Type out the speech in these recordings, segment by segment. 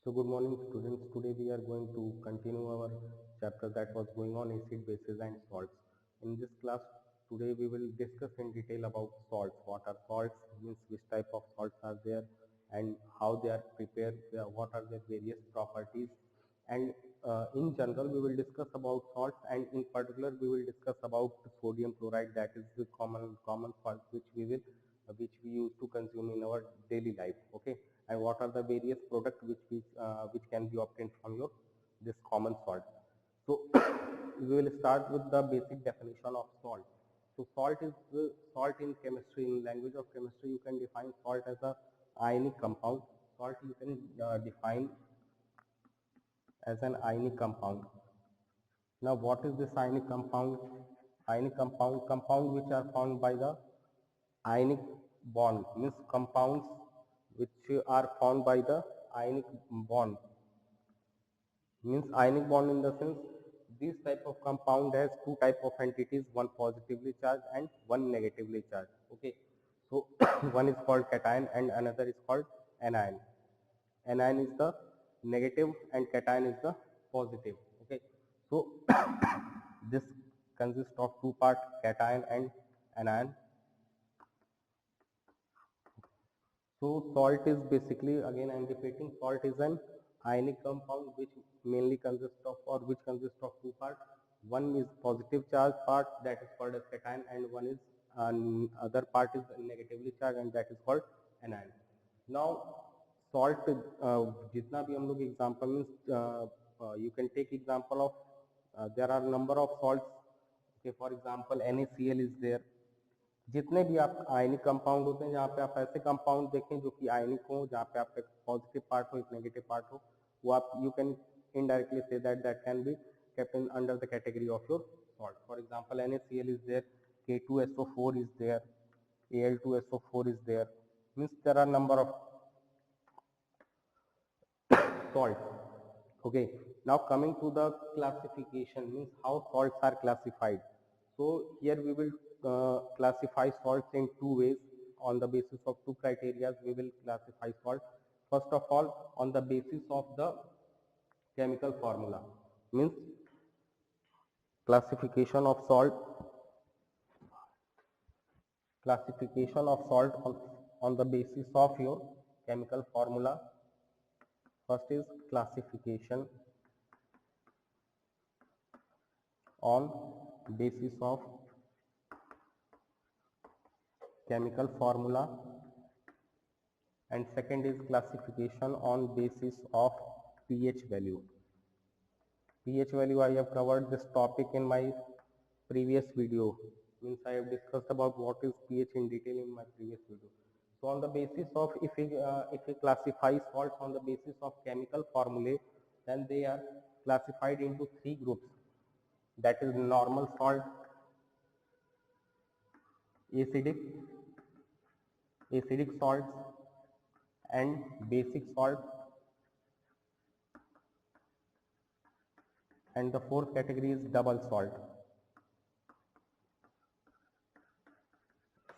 So good morning students. Today we are going to continue our chapter that was going on acid, bases and salts. In this class today we will discuss in detail about salts. What are salts, means which type of salts are there and how they are prepared, what are their various properties, and in general we will discuss about salts, and in particular we will discuss about sodium chloride, that is the common salt which we use to consume in our daily life. Okay, and what are the various products which can be obtained from your this common salt. So we will start with the basic definition of salt. So salt is salt in chemistry. In language of chemistry, you can define salt as a ionic compound. Salt you can define as an ionic compound. Now, what is this ionic compound? Ionic compound which are found by the ionic bond, means compounds which are found by the ionic bond, means ionic bond in the sense this type of compound has two type of entities, one positively charged and one negatively charged. Okay, so one is called cation and another is called anion. Anion is the negative and cation is the positive. Okay, so this consists of two part, cation and anion. So salt is basically, again I am repeating, salt is an ionic compound which mainly consists of, or which consists of two parts. One is positive charge part, that is called as cation, and one is other part is negatively charged and that is called anion. Now salt जितना भी हम लोग example means you can take example of there are number of salts. Okay, for example NaCl is there. जितने भी आप ionic compound होते हैं, जहाँ पे आप ऐसे कंपाउंड देखें जो कि आयनिक हो, जहाँ पे आपका पॉजिटिव पार्ट हो, एक नेगेटिव पार्ट हो, वो आप you can indirectly say that that can be kept in under the category of your salt. For example, NaCl is there, K2SO4 is there, Al2SO4 is there, means there are number of salts. Okay, now coming to the classification, means how salts are classified. So here we will classify salts in two ways. On the basis of two criteria we will classify salt. First of all, on the basis of the chemical formula, means classification of salt on the basis of your chemical formula. First is classification on basis of chemical formula, and second is classification on basis of pH value. pH value, I have covered this topic in my previous video, means I have discussed about what is pH in detail in my previous video. So on the basis of, if we classify salts on the basis of chemical formulae, then they are classified into three groups, that is normal salt, acidic salts and basic salt, and the fourth category is double salt.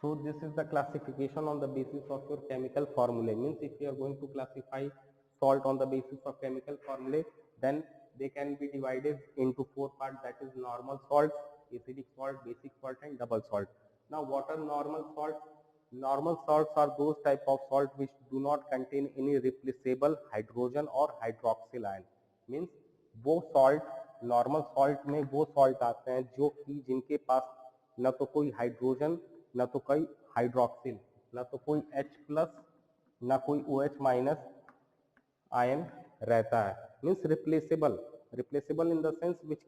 So this is the classification on the basis of your chemical formulae. Means if you are going to classify salt on the basis of chemical formulae, then they can be divided into four parts, that is normal salts, acidic salt, basic salt and double salt. Now what are normal salts? Normal salts are those type of salt which do not contain any replaceable hydrogen or hydroxyl ion. Means वो salt, normal salt में वो salt आते हैं जो कि जिनके पास न तो कोई हाइड्रोजन, न तो कोई हाइड्रोक्सिल, न तो कोई H प्लस, न कोई OH माइनस आयन रहता है. Means replaceable in the sense which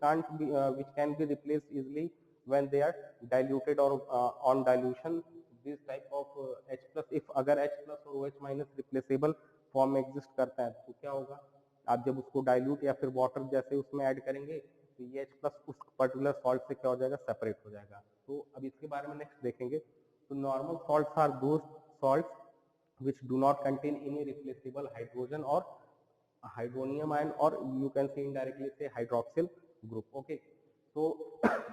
can be replaced easily when they are diluted or on dilution. This type of H plus, if अगर H plus और OH minus replaceable form में exist करता है तो क्या होगा, आप जब उसको डाइल्यूट या फिर वाटर जैसे उसमें ऐड करेंगे तो ये H प्लस उस पर्टिकुलर सॉल्ट से क्या हो जाएगा, सेपरेट हो जाएगा. तो अब इसके बारे में नेक्स्ट देखेंगे. तो normal salts are those salts which do not contain any replaceable hydrogen or hydronium ion, or you can say indirectly say hydroxyl group. Okay, so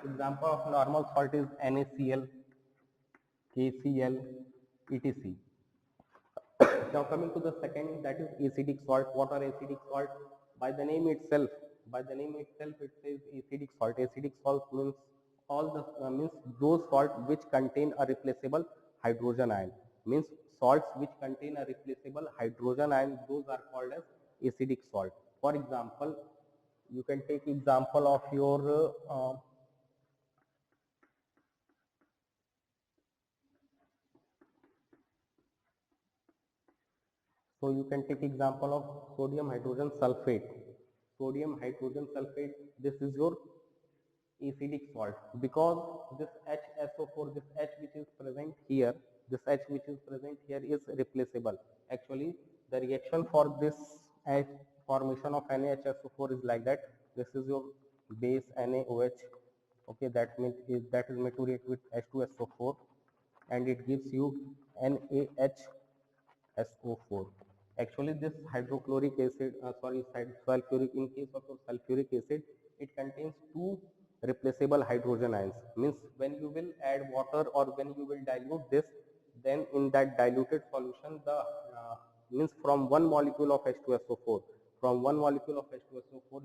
example of normal salt is NaCl, KCl, etc. Now coming to the second, that is acidic salt. What are acidic salt? By the name itself, it says acidic salt. Acidic salt means all the means those salt which contain a replaceable hydrogen ion. Means salts which contain a replaceable hydrogen ion. Those are called as acidic salt. For example, you can take example of your so you can take example of sodium hydrogen sulfate. Sodium hydrogen sulfate, this is your acidic salt, because this HSO4, this H which is present here, is replaceable. Actually, the reaction for this H, formation of NaHSO4 is like that. This is your base NaOH. Okay, that is made to react with H2SO4, and it gives you NaHSO4. Actually, this hydrochloric acid, sulfuric, in case of sulfuric acid, it contains two replaceable hydrogen ions. Means when you will add water or when you will dilute this, then in that diluted solution, the means from one molecule of H2SO4,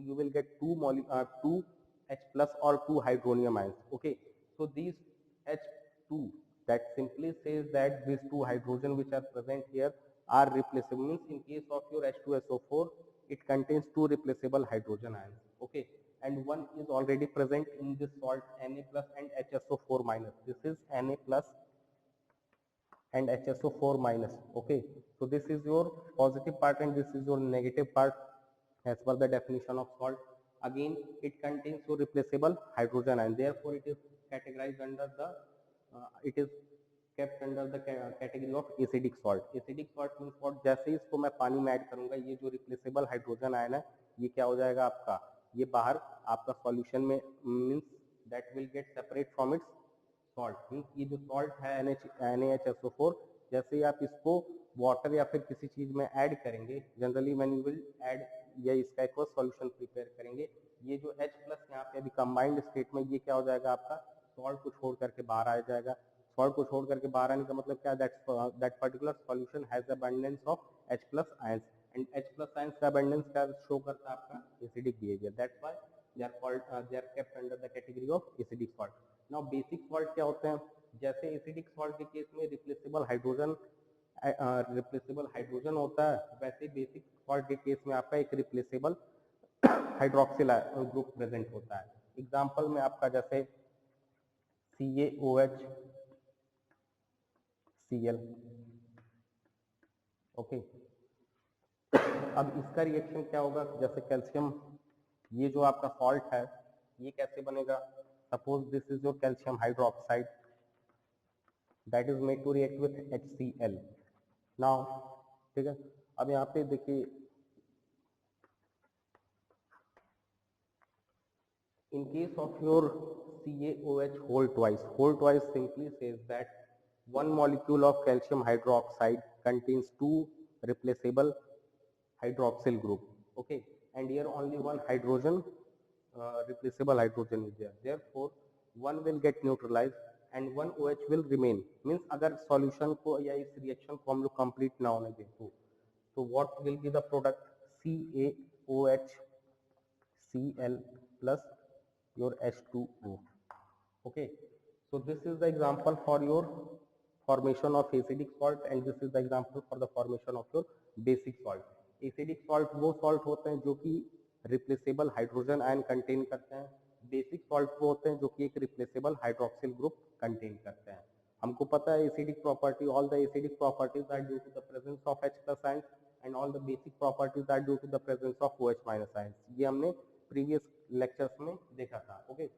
you will get two H plus or two hydronium ions. Okay, so these H2, that simply says that these two hydrogen which are present here are replaceable. Means in case of your H2SO4, it contains two replaceable hydrogen ions. Okay, and one is already present in this salt, Na plus and HSO4 minus. This is Na plus and HSO4 minus. Okay, so this is your positive part and this is your negative part as per the definition of salt. Again, it contains your replaceable hydrogen ion, therefore it is categorized under the it is kept under the category of acidic salt. Acidic salt means what? जैसे ही इसको मैं पानी में add करूंगा, ये जो replaceable hydrogen ion है, ये क्या हो जाएगा आपका, ये बाहर आपका सॉल्यूशन में means that will get separate from its salt. Means ये जो सॉल्ट है NaHSO4, जैसे ही आप इसको वाटर या फिर किसी चीज में ऐड करेंगे, generally when you will add या इसका एक सॉल्यूशन प्रिपेयर करेंगे, ये जो H प्लस यहाँ पे अभी कंबाइंड स्टेट में, ये क्या हो जाएगा आपका, सॉल्ट को छोड़ करके बाहर आ जाएगा। सॉल्ट को छोड़ करके बाहर आने का मतलब क्या, that particular solution has abundance of H plus ions, and H plus ions का अबंडेंस क्या शो करता है आपका, acidic behaviour. That's why they are kept under the category of acidic salt. Now basic salt क्या होते हैं? जैसे acidic salt के केस में रिप्लेसेबल हाइड्रोजन होता है, वैसे बेसिक सॉल्ट के केस में आपका एक रिप्लेसेबल हाइड्रोक्सिल ग्रुप प्रेजेंट होता है। एग्जाम्पल में आपका जैसे CaOH Cl। ओके, अब इसका रिएक्शन क्या होगा, जैसे कैल्शियम, ये जो आपका सॉल्ट है ये कैसे बनेगा, suppose this is your calcium hydroxide that is made to react with HCl। Now ठीक है, अब यहाँ पे देखिए, in case of your CaOH whole twice simply says that one molecule of calcium hydroxide contains two replaceable hydroxyl group. Okay, and here only one hydrogen replaceable hydrogen is there, therefore one will get neutralized and one OH will remain। means अगर solution को या इस reaction को हम लोग complete ना होने दें तो what will be the product, CaOH Cl plus your H2O। okay, so this is the example for your formation of acidic salt and this is the example for the formation of your basic salt। Acidic salt वो salt होते हैं जो कि replaceable hydrogen ion contain करते हैं, basic salt वो होते हैं जो कि एक रिप्लेसेबल हाइड्रोक्सिल ग्रुप कंटेन करते हैं। हमको पता है acidic property, all the acidic properties are due to the presence of H plus ions and all the basic properties are due to the presence of OH minus ions. ये हमने previous lectures में देखा था। Okay,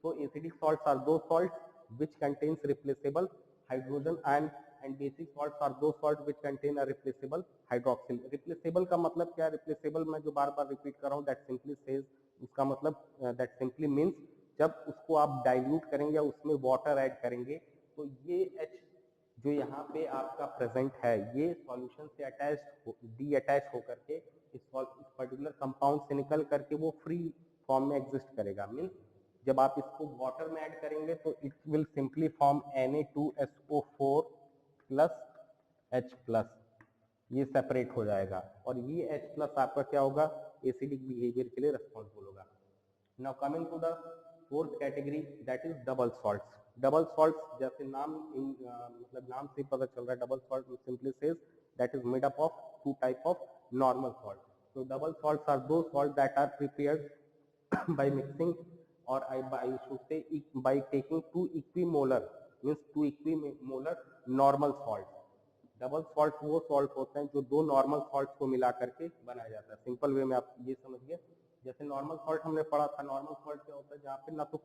so acidic salts are those salts which contains replaceable hydrogen ion and basic salts are those salts which contain a replaceable hydroxyl। replaceable का मतलब क्या है, replaceable मैं जो बार बार रिपीट कर रहा हूँ, that simply says, उसका मतलब that simply means जब उसको आप डाइल्यूट करेंगे या उसमें वाटर ऐड करेंगे तो ये H जो यहाँ पे आपका प्रेजेंट है ये सॉल्यूशन से अटैच डी अटैच होकर के इस पर्टिकुलर कंपाउंड से निकल करके वो फ्री फॉर्म में एग्जिस्ट करेगा। मीन्स जब आप इसको वाटर में ऐड करेंगे तो it will simply form Na2SO4 plus H plus. ये सेपरेट हो जाएगा और ये H प्लस आपका क्या होगा, एसिडिक बिहेवियर के लिए रेस्पॉन्सिबल होगा। Now coming to the fourth category that is double salts. Double salts जैसे नाम मतलब नाम से पता चल रहा है, double salt simply says that is made up of two type of normal salt. So double salts are those salts that are prepared by mixing, or I should say by taking two equimolar, means two equimolar normal salts. Double salt वो salt होते हैं जो दो normal salt को मिला करके बनाया जाता है। सिंपल वे में आप ये समझिए, जैसे नॉर्मल सॉल्ट हमने पढ़ा था, नॉर्मल सॉल्ट क्या होता है, जहाँ पे ना तो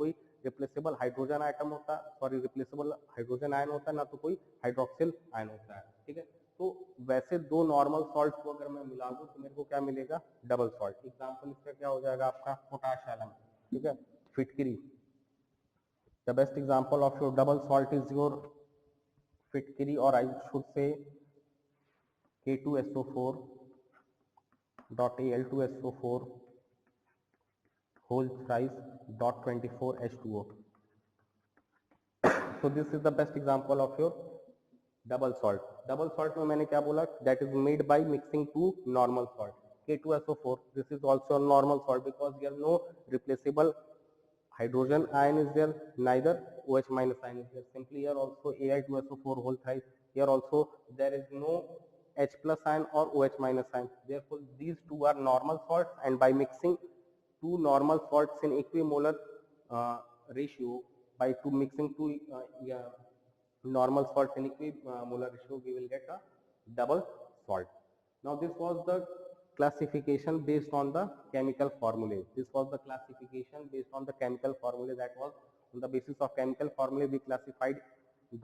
कोई रिप्लेसेबल हाइड्रोजन आइटम होता है, सॉरी रिप्लेसेबल हाइड्रोजन आयन होता है, ना तो कोई हाइड्रोक्सिल आयन होता है, ठीक है। तो वैसे दो नॉर्मल सॉल्ट को अगर मैं मिला दूं तो मेरे को क्या मिलेगा, डबल सॉल्ट। एग्जाम्पल इसका क्या हो जाएगा आपका, पोटाश एलम, ठीक है, फिटकरी। The best example of your double salt is your फिटकरी, और I should say K2SO4.Al2SO4 whole thrice dot 24H2O. So this is the best example of your double salt. Double salt में मैंने क्या बोला, that is made by mixing two normal salt. K2SO4, this is also normal salt because there no replaceable hydrogen ion is there, neither OH minus ion is there. Simply here also Al2SO4 whole thrice, here also there is no H plus ion or OH minus ion. Therefore these two are normal salts, and by mixing two normal salts in equimolar ratio, by mixing two normal salts in equimolar ratio, we will get a double salt. Now this was the classification based on the chemical formulae. This was the classification based on the chemical formulae. That was on the basis of chemical formulae we classified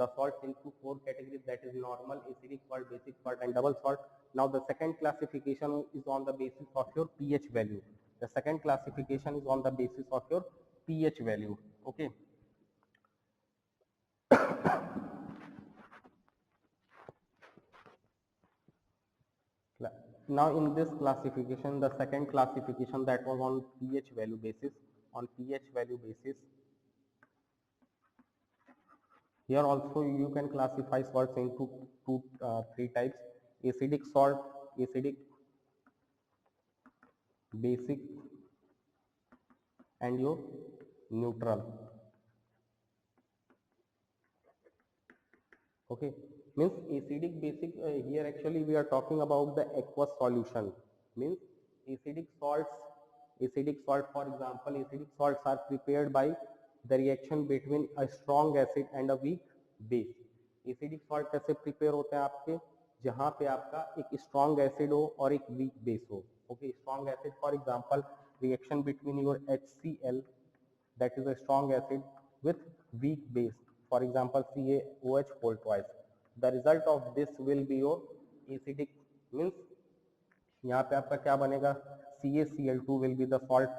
the salts into four categories, that is normal, acidic salt, basic salt and double salt. Now the second classification is on the basis of your pH value. The second classification is on the basis of your pH value. Okay. Now in this classification, the second classification, that was on pH value basis. On pH value basis, here also you can classify salts into three types: acidic salt, acidic, basic and your neutral. Okay, means acidic, basic, here actually we are talking about the aqueous solution. Means acidic salt, for example, acidic salts are prepared by the reaction between a strong acid and a weak base. Acidic salt कैसे prepare होते हैं आपके, जहाँ पे आपका एक strong acid हो और एक वीक बेस हो। Okay, strong acid for example reaction between your HCl, that is a strong acid, with weak base, for example CaOH whole twice. The result of this will be your acidic, means यहाँ पे आपका क्या बनेगा, CaCl2 will be the salt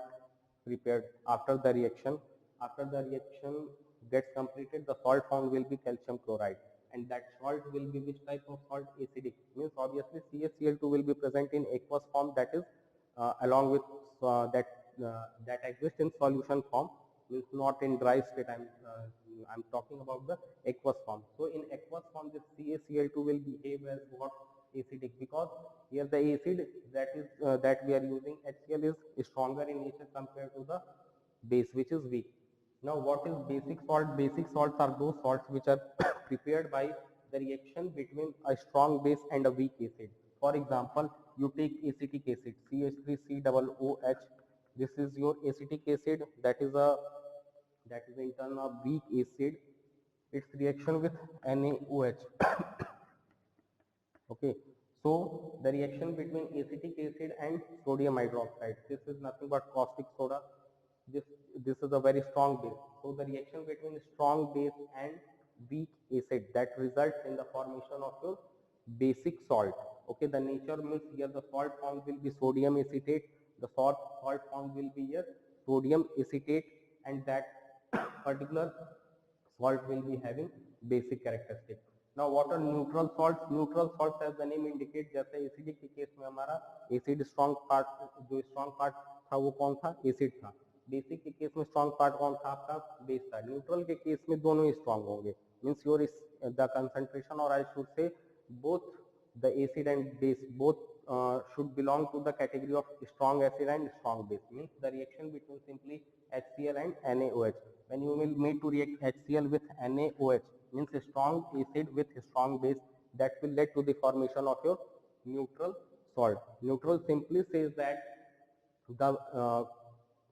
prepared after the reaction. After the reaction gets completed, the salt found will be calcium chloride, and that salt will be which type of salt, acidic. Means obviously CaCl2 will be present in aqueous form, that is along with that exists in solution form, means not in dry state. I'm talking about the aqueous form. So in aqueous form, this CaCl2 will behave as what, acidic, because here the acid that we are using, HCl, is stronger in nature compared to the base which is weak. Now what is basic salt? Basic salts are those salts which are prepared by the reaction between a strong base and a weak acid. For example, you take acetic acid, CH3COOH. This is your acetic acid, that is in turn a weak acid. Its reaction with NaOH. Okay, so the reaction between acetic acid and sodium hydroxide, this is nothing but caustic soda. This is a very strong base. So the reaction between strong base and weak acid, that results in the formation of your basic salt. Okay, the nature means here the salt form will be sodium acetate, the salt form will be here sodium acetate, and that particular salt will be having basic characteristic. Now what are neutral salts? Neutral salts, as the name indicates, जैसे acidic के case में हमारा acid strong part, जो strong part था वो कौन था, acid था। बेसिक के केस में स्ट्रॉन्ग पार्ट कौन था आपका, बेस था। न्यूट्रल के केस में दोनों ही स्ट्रॉन्ग होंगे, मीन्स योर द कंसंट्रेशन, और I should say both the acid and base both should belong to the category of strong acid and strong base. Means the reaction between simply HCl and NaOH. When you will need to react HCl with NaOH, means a strong acid with a strong base, that will lead to the formation of your neutral salt. Neutral simply says that the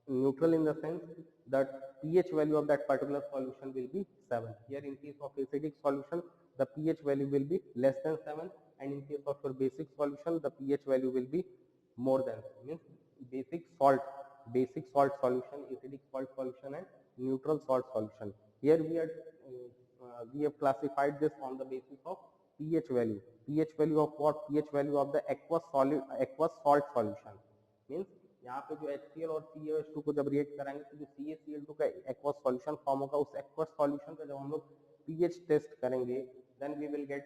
neutral in the sense that pH value of that particular solution will be 7. Here in case of acidic solution, the pH value will be less than 7, and in case of your basic solution, the pH value will be more than 7. Means basic salt solution, acidic salt solution, and neutral salt solution. Here we have classified this on the basis of pH value. pH value of what? pH value of the aqueous salt solution. Means यहाँ पे जो HCl और CaOH2 को जब react कराएंगे तो जो CaCl2 का एक्वस सॉल्यूशन फॉर्म होगा, उस एक्वस सॉल्यूशन का जब हम लोग pH टेस्ट करेंगे, then we will get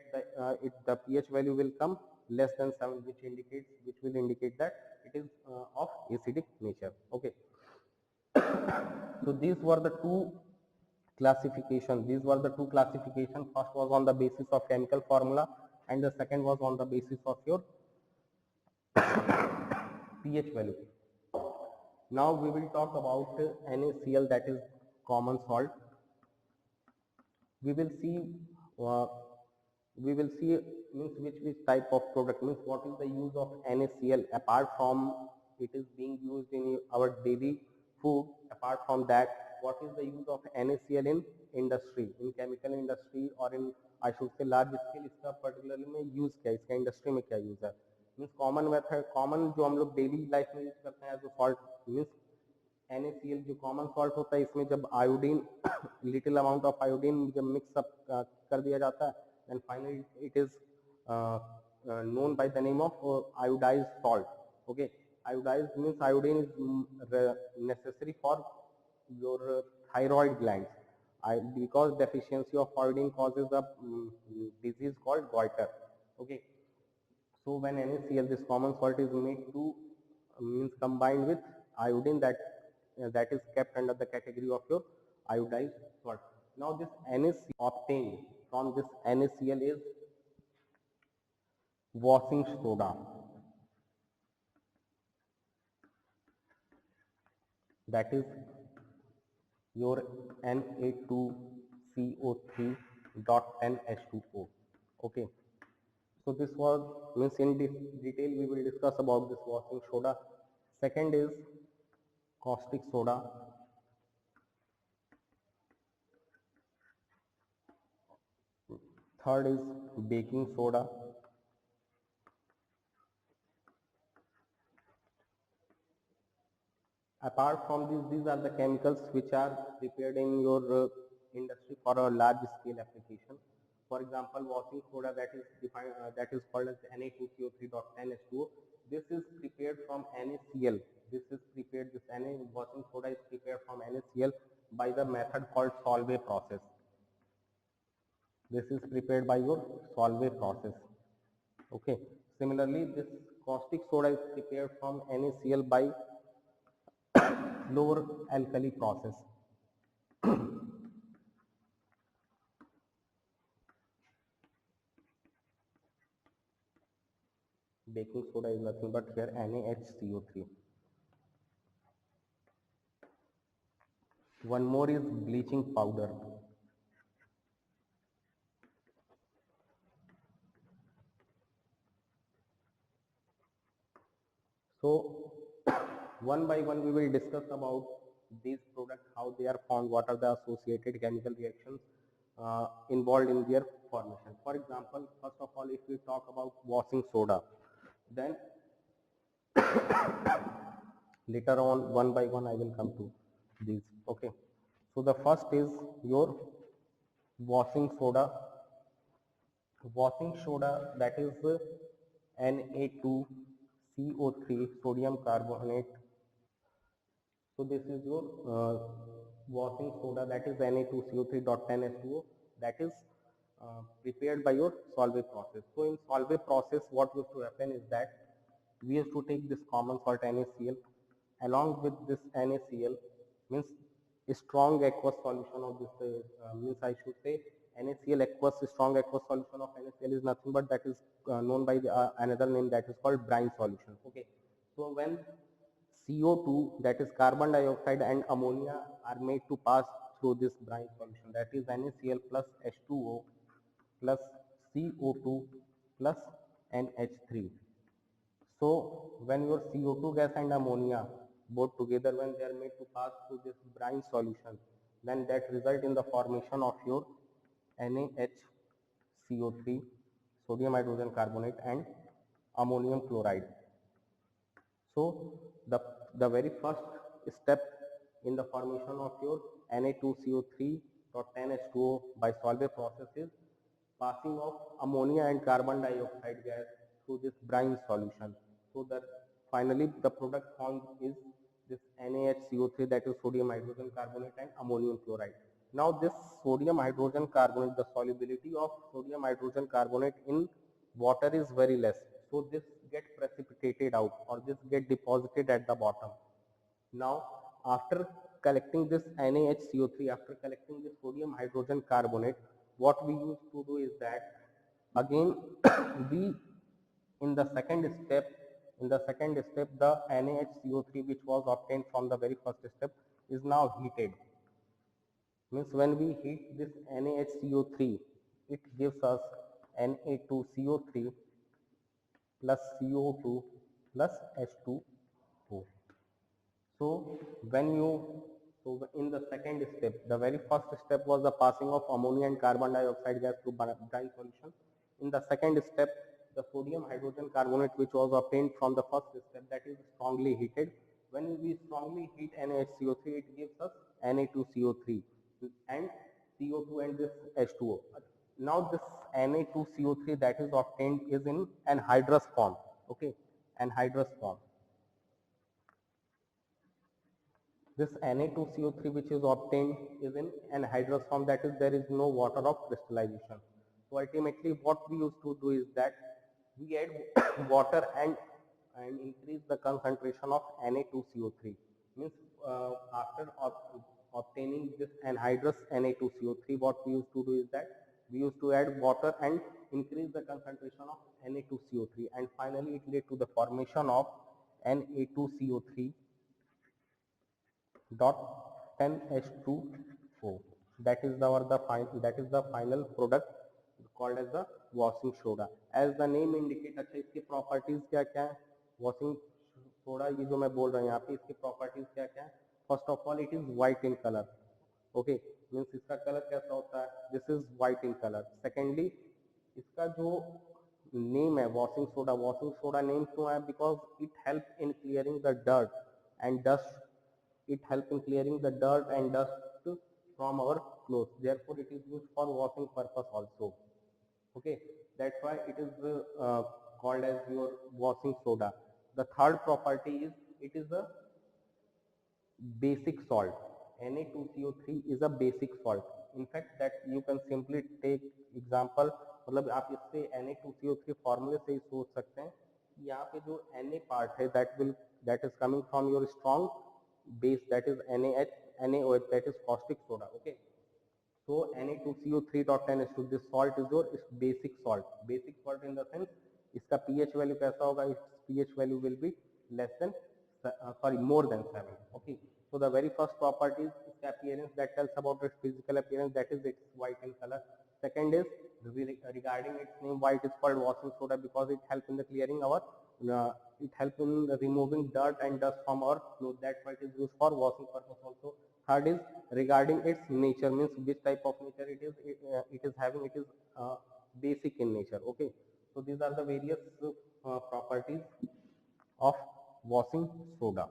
the pH value will come less than 7, which will indicate that it is of acidic nature. Okay. So these were the two classification. First was on the basis of chemical formula, and the second was on the basis of your pH value. Now we will talk about NaCl, that is common salt. We will see means which type of product, means what is the use of NaCl apart from it is being used in our daily food. Apart from that, what is the use of NaCl in industry, in chemical industry, or in I should say large scale, इसका particularly में use क्या है, इसका industry में क्या use है. Means common जो हम लोग डेली लाइफ में यूज करते हैं जो सॉल्ट, मीन्स NaCl जो कॉमन सॉल्ट होता है, इसमें जब iodine little amount of iodine जब मिक्स अप कर दिया जाता है, and finally it is known by the name of iodized salt. Okay, iodized means iodine is necessary for your thyroid glands. Because deficiency of iodine causes a disease called goiter. Okay, so when NaCl, this common salt, is made to means combined with iodine, that is kept under the category of your iodized salt. Now this NaCl obtained from this NaCl is washing soda, that is your Na2CO3.10H2O. Okay, so this was means in this detail we will discuss about this washing soda. Second is caustic soda. Third is baking soda. Apart from these are the chemicals which are prepared in your industry for a large scale application. For example, washing soda, that is defined that is called as Na2CO3.10H2O. This is prepared from NaCl. This washing soda is prepared from NaCl by the method called Solvay process. This is prepared by your Solvay process. Okay. Similarly, this caustic soda is prepared from NaCl by lower alkali process. Baking soda is nothing but here NaHCO3. One more is bleaching powder. So one by one we will discuss about these products, how they are formed, what are the associated chemical reactions involved in their formation. For example, first of all, if we talk about washing soda, then later on one by one I will come to these. Okay, so the first is your washing soda. That is Na2CO3, sodium carbonate. So this is your washing soda, that is Na2CO3.10H2O, that is prepared by your Solvay process. So in Solvay process, what used to happen is that we used to take this common salt NaCl, along with this NaCl, means a strong aqueous solution of this means I should say NaCl aqueous, strong aqueous solution of NaCl is nothing but that is known by another name that is called brine solution. Okay, so when CO2, that is carbon dioxide, and ammonia are made to pass through this brine solution, that is NaCl plus H2O plus CO2 plus NH3. So when your CO2 gas and ammonia both together, when they are made to pass through this brine solution, then that result in the formation of your NaHCO3, sodium hydrogen carbonate, and ammonium chloride. So the very first step in the formation of your Na2CO3.10H2O by Solvay process is passing of ammonia and carbon dioxide gas through this brine solution. So that finally the product formed is this NaHCO3, that is sodium hydrogen carbonate and ammonium chloride. Now this sodium hydrogen carbonate, the solubility of sodium hydrogen carbonate in water is very less. So this get precipitated out, or this get deposited at the bottom. Now after collecting this NaHCO3, after collecting this sodium hydrogen carbonate, what we used to do is that again we in the second step the NaHCO3 which was obtained from the very first step is now heated. Means when we heat this NaHCO3, it gives us Na2CO3 plus CO2 plus H2O. So when you, so in the second step, the very first step was the passing of ammonia and carbon dioxide gas to brine solution. In the second step, the sodium hydrogen carbonate which was obtained from the first step, that is strongly heated. When we strongly heat NaHCO3, it gives us Na2CO3 and CO2 and this H2O. Now this Na2CO3 that is obtained is in anhydrous form. Okay, anhydrous form. This Na2CO3 which is obtained is in anhydrous form, that is there is no water of crystallization. So ultimately what we used to do is that we add water and increase the concentration of Na2CO3. Means after obtaining this anhydrous Na2CO3, what we used to do is that we used to add water and increase the concentration of Na2CO3, and finally it led to the formation of Na2CO3 dot 10H2O. That is the final product called as the washing soda. As the name indicates, अच्छा इसकी properties क्या क्या है? Washing soda ये जो मैं बोल रहा हूँ यहाँ पे, इसकी properties क्या क्या है? First of all, it is white in color. Okay, means इसका color कैसा होता है? This is white in color. Secondly, इसका जो name है washing soda name क्यों है? Because it helps in clearing the dirt and dust. It helps in clearing the dirt and dust from our clothes. Therefore, it is used for washing purpose also. Okay, that's why it is called as your washing soda. The third property is it is a basic salt. Na2CO3 is a basic salt. In fact, that you can simply take example, मतलब आप इससे Na2CO3 formula से ही सोच सकते हैं कि यहाँ पे जो Na part है that is coming from your strong base, that is NaOH, that is caustic soda. Okay, so Na2CO3.10H2, this salt is your basic salt. Basic salt in the sense इसका pH value कैसा होगा? Its pH value will be less than more than 7. Okay, so the very first property is its appearance, that tells about its physical appearance, that is it's white in color. Second is regarding its name, why it is called washing soda, because it helps in the clearing our it helps in removing dirt and dust from our clothes. That's why it is used for washing purpose also. Third is regarding its nature, means which type of nature it is. It is having, it is basic in nature. Okay, so these are the various properties of washing soda.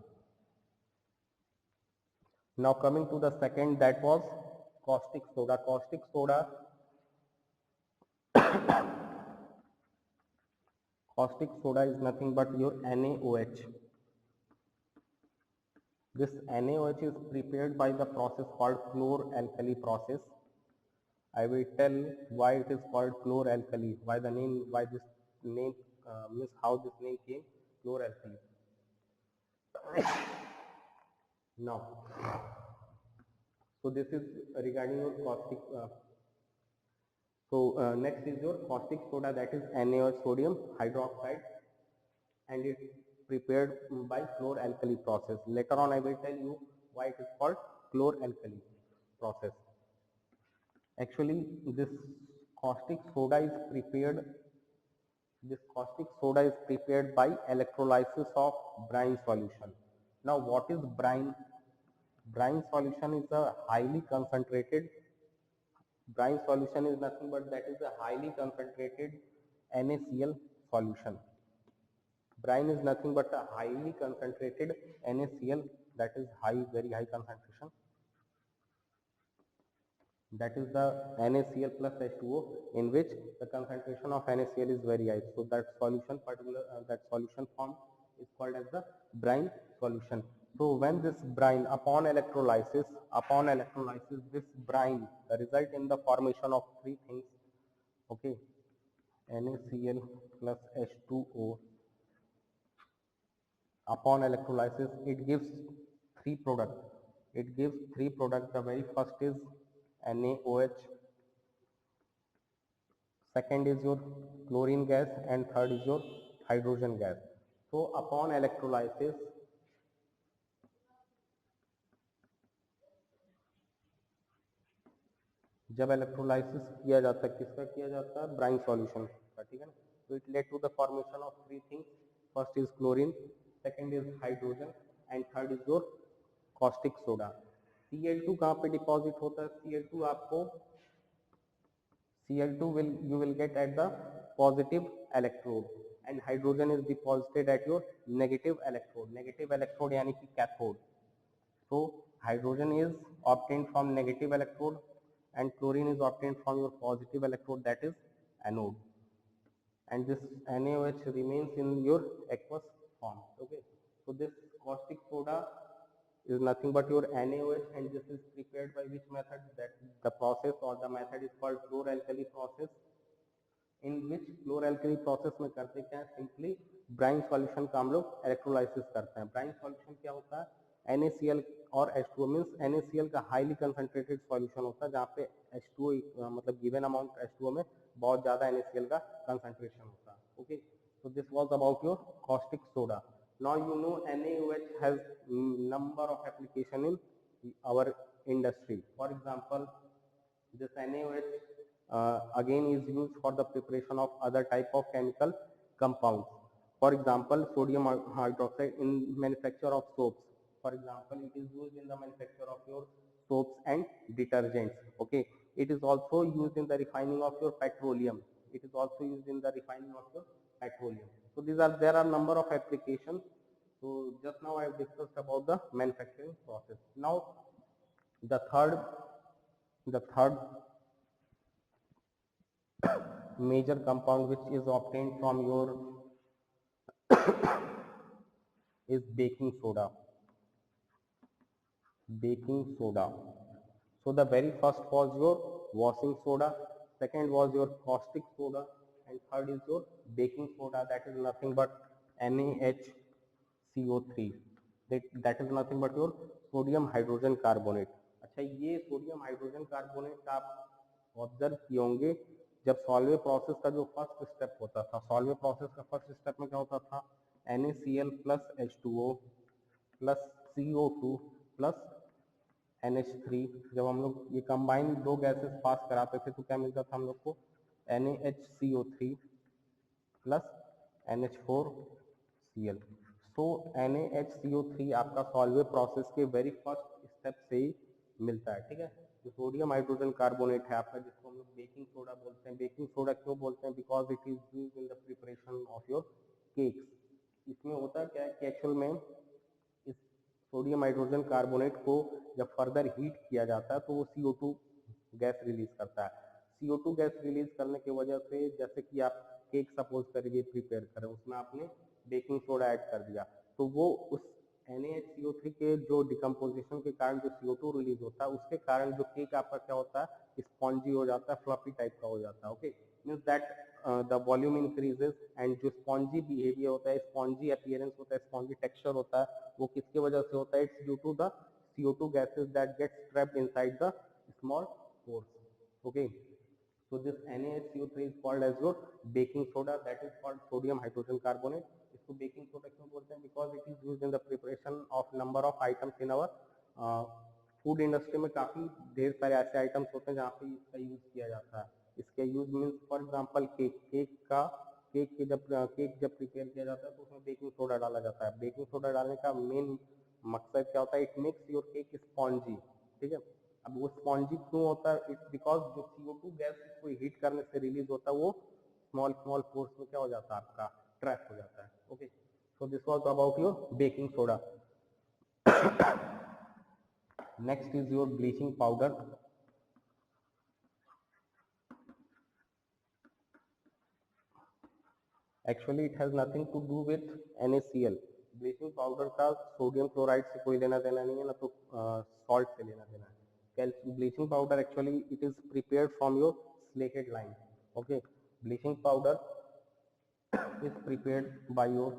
Now coming to the second, that was caustic soda. Caustic soda caustic soda is nothing but your NaOH. This NaOH is prepared by the process called chlor-alkali process. I will tell why it is called chlor-alkali, why the name, why this name means how this name came, chlor-alkali. Now, so this is regarding your caustic So next is your caustic soda, that is NaOH, sodium hydroxide, and it's prepared by chloralkali process. Later on I will tell you why it is called chloralkali process. Actually this caustic soda is prepared this caustic soda is prepared by electrolysis of brine solution. Now what is brine? Brine solution is a highly concentrated brine solution is nothing but that is a highly concentrated NaCl solution. Brine is nothing but a highly concentrated NaCl, that is very high concentration. That is the NaCl plus H2O, in which the concentration of NaCl is very high. So that solution that solution form is called as the brine solution. So when this brine upon electrolysis this brine result in the formation of three things. Okay, NaCl plus H2O. Upon electrolysis it gives three products. The very first is NaOH, second is your chlorine gas, and third is your hydrogen gas. So upon electrolysis जब electrolysis किया जाता है, किसका किया जाता है? Brine solution का, ठीक है ना. तो it led to the formation of three things. First is chlorine, second is hydrogen, and third is your caustic soda. Cl2 कहाँ पे डिपॉजिट होता है? Cl2 आपको Cl2 you will get at the positive electrode, and hydrogen is deposited at your negative electrode. Negative electrode यानी कि cathode. So hydrogen is obtained from negative electrode and chlorine is obtained from your positive electrode, that is anode. And this NaOH remains in your aqueous form. Okay. So this caustic soda is nothing but your NaOH, and this is prepared by which method? That the process or the method is called chloralkali process, in which chloralkali process में करते क्या है? Simply brine solution का हम लोग electrolysis करते हैं. brine solution क्या होता है? NaCl और H2O मीन्स NaCl का हाईली कंसंट्रेटेड सॉल्यूशन होता है, जहाँ पे H2O मतलब गिवन अमाउंट H2O में बहुत ज़्यादा NaCl का कंसंट्रेशन होता है. Okay, so this was about your caustic soda. Now you know NaOH has number of application in our industry. For example, this NaOH again is used for the preparation of other type of chemical compounds. For example, sodium hydroxide in manufacture of soaps. For example, it is used in the manufacture of your soaps and detergents. Okay, it is also used in the refining of your petroleum. So there are number of applications. So just now I have discussed about the manufacturing process. Now the third major compound which is obtained from your is baking soda. So the very first was your washing soda, second was your caustic soda, and third is your baking soda, that is nothing but NaHCO3. that is nothing but your sodium hydrogen carbonate. अच्छा, ये sodium hydrogen carbonate आप observe किए होंगे जब Solvay process का जो first step होता था. सॉल्वे प्रोसेस का फर्स्ट स्टेप में क्या होता था? NaCl plus H2O plus CO2 plus NH3. जब हम लोग ये कंबाइन दो गैसेस पास कराते थे तो क्या मिलता था हम लोग को? NaHCO3 plus NH4Cl. सो NaHCO3 आपका सॉल्वे प्रोसेस के वेरी फर्स्ट स्टेप से ही मिलता है, ठीक है. जो सोडियम हाइड्रोजन कार्बोनेट है आपका, जिसको हम लोग बेकिंग सोडा बोलते हैं. बेकिंग सोडा क्यों बोलते हैं? Because it is used in the preparation of your cakes. इसमें होता क्या है कि एक्चुअल में इस सोडियम हाइड्रोजन कार्बोनेट को जब फर्दर हीट किया जाता है तो वो CO2 गैस रिलीज करता है. CO2 गैस रिलीज करने की वजह से, जैसे कि आप केक सपोज करिए प्रिपेयर करें, उसमें आपने बेकिंग सोडा ऐड कर दिया, तो वो उस NaHCO3 के जो डिकम्पोजिशन के कारण जो CO2 रिलीज होता है, उसके कारण जो केक आपका क्या होता है? स्पॉन्जी हो जाता है, फ्लफी टाइप का हो जाता है. Okay, means that the volume increases, and जो स्पॉन्जी बिहेवियर होता है, स्पॉन्जी अपीयरेंस होता है, स्पॉन्जी टेक्सचर होता है, वो किसकी वजह से होता है? It's due to the CO2 gases that gets trapped inside the small pores. Okay, So this NaHCO3 is called as your baking soda, that is called sodium hydrogen carbonate. इसको baking soda क्यों बोलते हैं? Because it is used in the preparation of number of items in our food industry में काफ़ी ढेर सारे ऐसे items होते हैं जहाँ पे इसका यूज़ किया जाता है. इसका use means for example cake जब प्रिपेयर किया जाता है तो उसमें बेकिंग सोडा डाला जाता है. बेकिंग सोडा डालने का मेन मकसद क्या होता है? It makes your cake spongy. ठीक है. अब वो स्पॉन्जी क्यों होता है? इट्स बिकॉज जो CO2 गैस इसको हीट करने से रिलीज होता है वो स्मॉल स्मॉल पोर्स में क्या हो जाता है? आपका ट्रैप हो जाता है. Okay, so this was about your baking soda. Next is your bleaching powder. Actually it has nothing to do with NaCl. Bleaching powder का सोडियम क्लोराइड से कोई लेना देना नहीं है, ना तो सॉल्ट से लेना देना है. Bleaching powder actually it is prepared from your slaked lime. Okay, bleaching powder is prepared by your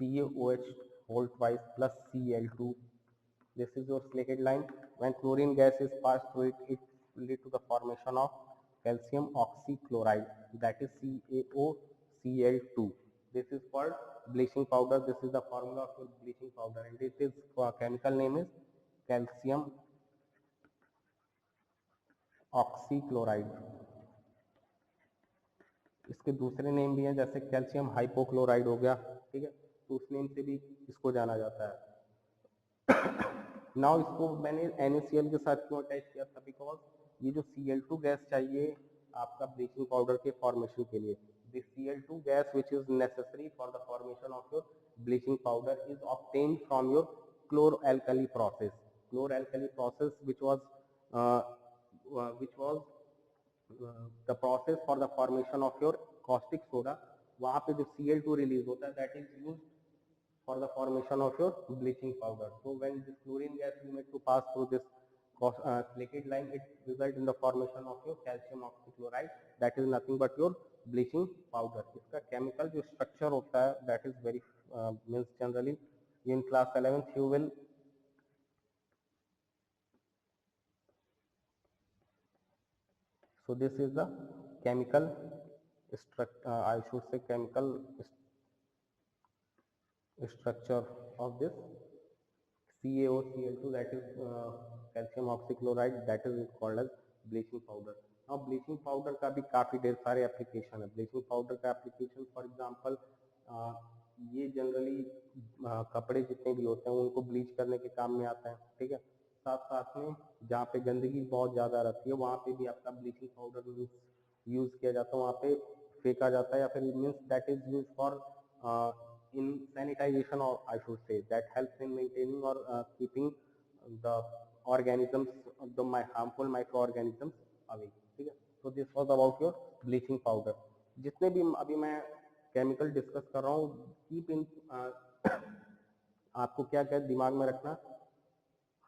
CaOH whole twice plus Cl2. This is your slacked line. When chlorine gas is passed through it, it lead to the formation of calcium oxychloride, that is CaOCl2. This is called bleaching powder. This is the formula of your bleaching powder, and it is chemical name is calcium oxychloride. इसके दूसरे name भी हैं, जैसे calcium hypochloride हो गया. ठीक है, तो उस नेम से भी इसको जाना जाता है. नाउ इसको मैंने NaCl के साथ क्यों अटैच किया था? बिकॉज ये जो Cl2 गैस चाहिए आपका ब्लीचिंग पाउडर के फॉर्मेशन के लिए, this Cl2 gas which is necessary for the formation of your bleaching powder is obtained from your chlor-alkali process. Chlor-alkali process which was the process for the formation of your caustic soda. वहाँ पे जो Cl2 release होता है that is used for the formation of your bleaching powder. So when this chlorine gas is made to pass through this liquid line, it result in the formation of your calcium oxychloride, that is nothing but your bleaching powder. इसका chemical जो structure होता है that is very means generally in class 11th you will so this is the chemical structure I should say chemical structure of this CaOCl2, that is calcium oxychloride, that is called as bleaching powder. Now bleaching powder का भी काफ़ी ढेर सारे application है. Bleaching powder का application for example ये generally कपड़े जितने भी होते हैं उनको ब्लीच करने के काम में आता है. ठीक है, साथ साथ में जहाँ पे गंदगी बहुत ज़्यादा रहती है वहाँ पे भी आपका ब्लीचिंग पाउडर यूज़ किया जाता है, वहाँ पे फेंका जाता है, या फिर means that is use for in sanitization, or I should say that helps in maintaining or keeping the organisms, the harmful microorganisms away. ठीक है, so this was about your bleaching powder. जितने भी अभी मैं केमिकल डिस्कस कर रहा हूँ keep in आपको क्या क्या दिमाग में रखना,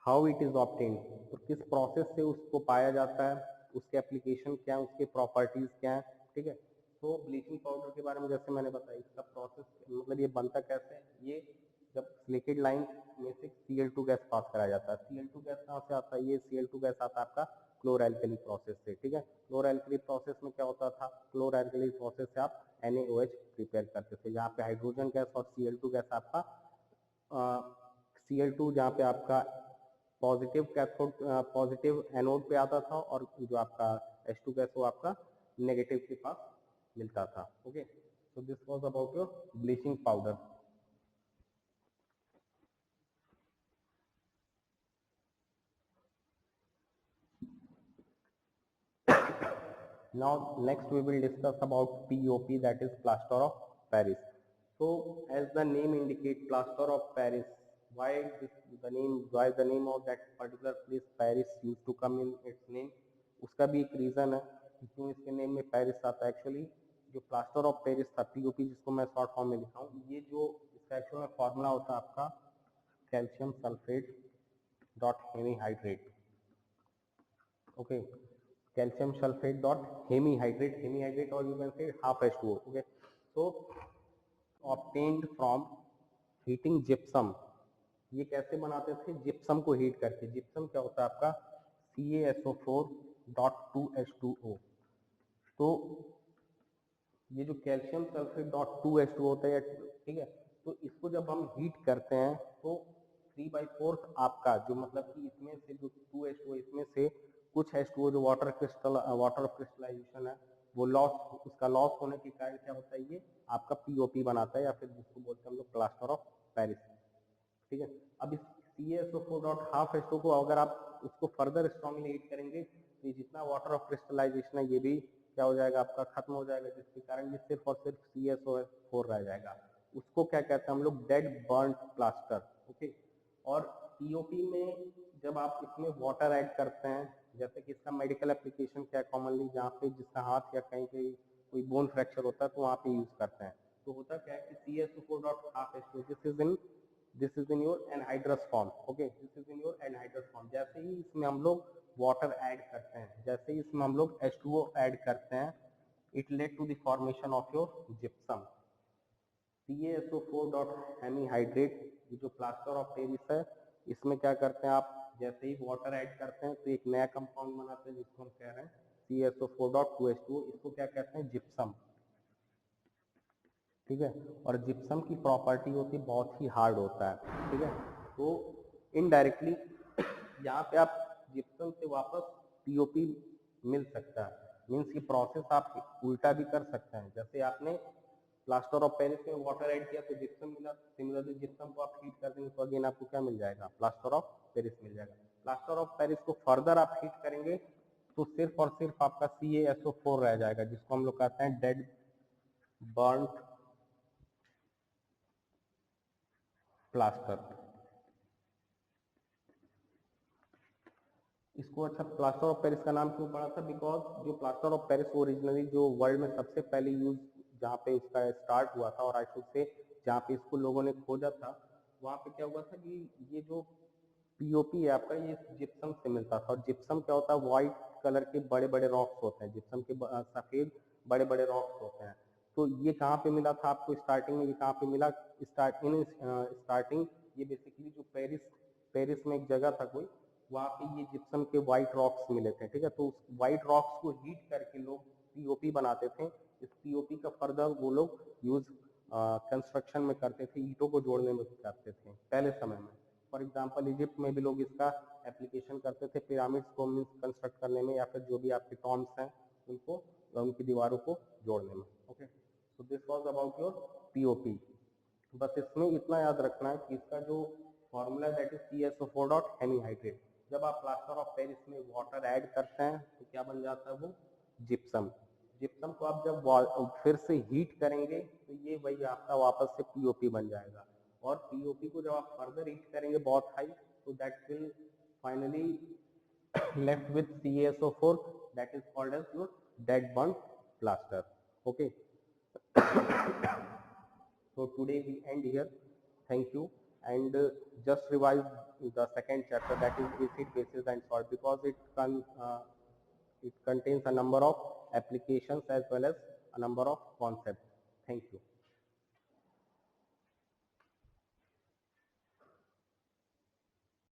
हाउ इट इज ऑब्टेन्ड, तो किस प्रोसेस से उसको पाया जाता है, उसके एप्लीकेशन क्या है, उसके प्रॉपर्टीज क्या है. ठीक है, तो ब्लीचिंग पाउडर के बारे में जैसे मैंने बताया इसका प्रोसेस मतलब ये बनता कैसे है. ये जब लिक्विड लाइन में से Cl2 गैस पास कराया जाता है. Cl2 गैस कहाँ से आता है? ये Cl2 गैस आता है आपका क्लोर-एल्कली प्रोसेस से. ठीक है, क्लोर-एल्कली प्रोसेस में क्या होता था? क्लोर-एल्कली प्रोसेस से आप NaOH प्रिपेयर करते थे, जहाँ पे हाइड्रोजन गैस और Cl2 गैस आपका Cl2 जहाँ पे आपका पॉजिटिव कैथोड पॉजिटिव एनोड पे आता था, और जो आपका H2 गैस वो आपका नेगेटिव के पास मिलता था. Okay, so this was about your bleaching powder. Now next we will discuss about POP, that is plaster of Paris. So as the name indicate, plaster of Paris, why the name of that particular place Paris used to come in its name? उसका भी एक reason है कि क्यों इसके name में Paris आता है. एक्चुअली जो प्लास्टर ऑफ पेरिस था POP, जिसको मैं शॉर्ट फॉर्म में लिखा हूँ, ये जो इसका एक्चुअल में फॉर्मूला होता है आपका calcium sulphate dot hemihydrate. Okay, calcium sulfate dot hemihydrate, or you can say half H2O. Okay, so obtained from heating gypsum. ये कैसे बनाते थे? जिप्सम को हीट करके. जिप्सम क्या होता है आपका CaSO4 dot 2H2O. तो ये जो कैल्शियम सल्फेट डॉट 2H2 होता है, ठीक है, तो इसको जब हम हीट करते हैं तो 3/4 आपका जो मतलब कि इसमें से जो 2H2 इसमें से कुछ H2O जो वाटर ऑफ क्रिस्टलाइजेशन है वो लॉस, उसका लॉस होने के कारण क्या होता है, ये आपका POP बनाता है या फिर जिसको बोलते हैं हम लोग प्लास्टर ऑफ पेरिस, ठीक है। अब इस CaSO4 डॉट हाफ H2 को अगर आप उसको फर्दर स्ट्रांगली हीट करेंगे तो ये जितना वाटर ऑफ क्रिस्टलाइजेशन है ये भी क्या हो जाएगा, आपका खत्म हो जाएगा, जिसके कारण ये सिर्फ और सिर्फ CaSO4 रह जाएगा। उसको क्या कहते हैं हम लोग, डेड बर्न्ड प्लास्टर, ओके। और POP में जब आप इसमें वाटर ऐड करते हैं, जैसे कि इसका मेडिकल एप्लीकेशन क्या है कॉमनली, जहाँ पे जिसका हाथ या कहीं कहीं कोई बोन फ्रैक्चर होता है तो वहाँ पे यूज करते हैं। तो होता क्या है कि CaSO4 dot half H2 this is in your anhydrous form, okay, this is in your anhydrous form. जैसे ही इसमें हम लोग वाटर ऐड करते हैं, जैसे ही इसमें हम लोग H2O ऐड करते हैं, it led to the formation of your gypsum. CaSO4 dot hemihydrate, ये जो प्लास्टर ऑफ पेरिस है, इसमें क्या करते हैं आप, जैसे ही वाटर ऐड करते हैं तो एक नया कंपाउंड बनाते हैं जिसको हम कह रहे हैं CaSO4 डॉट 2H2, इसको क्या कहते हैं, जिप्सम, ठीक है। और जिप्सम की प्रॉपर्टी होती है बहुत ही हार्ड होता है, ठीक है। तो इनडायरेक्टली यहाँ पे आप जिप्सम से वापस POP मिल सकता है, मीन्स ये प्रोसेस आप उल्टा भी कर सकते हैं। जैसे आपने प्लास्टर ऑफ पेरिस में वाटर ऐड किया तो जिप्सम मिला, सिमिलरली जिप्सम को आप हीट कर देंगे तो अगेन आपको क्या मिल जाएगा, प्लास्टर ऑफ पेरिस मिल जाएगा। प्लास्टर ऑफ पेरिस को फर्दर आप हीट करेंगे तो सिर्फ और सिर्फ आपका CaSO4 रह जाएगा, जिसको हम लोग कहते हैं डेड बर्न्ड प्लास्टर। इसको अच्छा प्लास्टर ऑफ पेरिस का नाम क्यों पड़ा था, बिकॉज जो प्लास्टर ऑफ पेरिस ओरिजिनली जो वर्ल्ड में सबसे पहले यूज जहाँ पे इसका स्टार्ट हुआ था, और आई शुड से जहाँ पे इसको लोगों ने खोजा था, वहाँ पे क्या हुआ था कि ये जो POP है आपका, ये जिप्सम से मिलता था। और जिप्सम क्या होता है, व्हाइट कलर के बड़े बड़े रॉक्स होते हैं, जिप्सम के सफेद बड़े बड़े रॉक्स होते हैं। तो ये कहाँ पे मिला था आपको स्टार्टिंग में, ये कहाँ पे मिला, स्टार्टिंग ये बेसिकली जो पेरिस में एक जगह था कोई, वहाँ पे ये जिप्सम के व्हाइट रॉक्स मिले थे, ठीक है। तो उस व्हाइट रॉक्स को हीट करके लोग POP बनाते थे। इस POP का फर्दर वो लोग यूज कंस्ट्रक्शन में करते थे, ईंटों को जोड़ने में करते थे पहले समय में। फॉर एग्जाम्पल इजिप्ट में भी लोग इसका एप्लीकेशन करते थे पिरामिड्स को कंस्ट्रक्ट करने में, या फिर जो भी आपके टॉम्ब्स हैं उनको, उनकी दीवारों को जोड़ने में, okay. So this was about your POP। बस इसमें इतना याद रखना है कि इसका जो formula that is CaSO4 dot hemihydrate, जब आप प्लास्टर ऑफ पेरिस में वाटर ऐड करते हैं तो क्या बन जाता है, वो जिप्सम। जिप्सम को आप जब फिर से हीट करेंगे तो ये वही आपका वापस से POP बन जाएगा। और POP को जब आप फर्दर हीट करेंगे बहुत हाई, तो that will finally left with CaSO4 that is called as your dead burnt plaster, okay. So today we end here. Thank you. And just revise the second chapter, that is acid, bases and salt, because it contains a number of applications as well as a number of concepts. Thank you.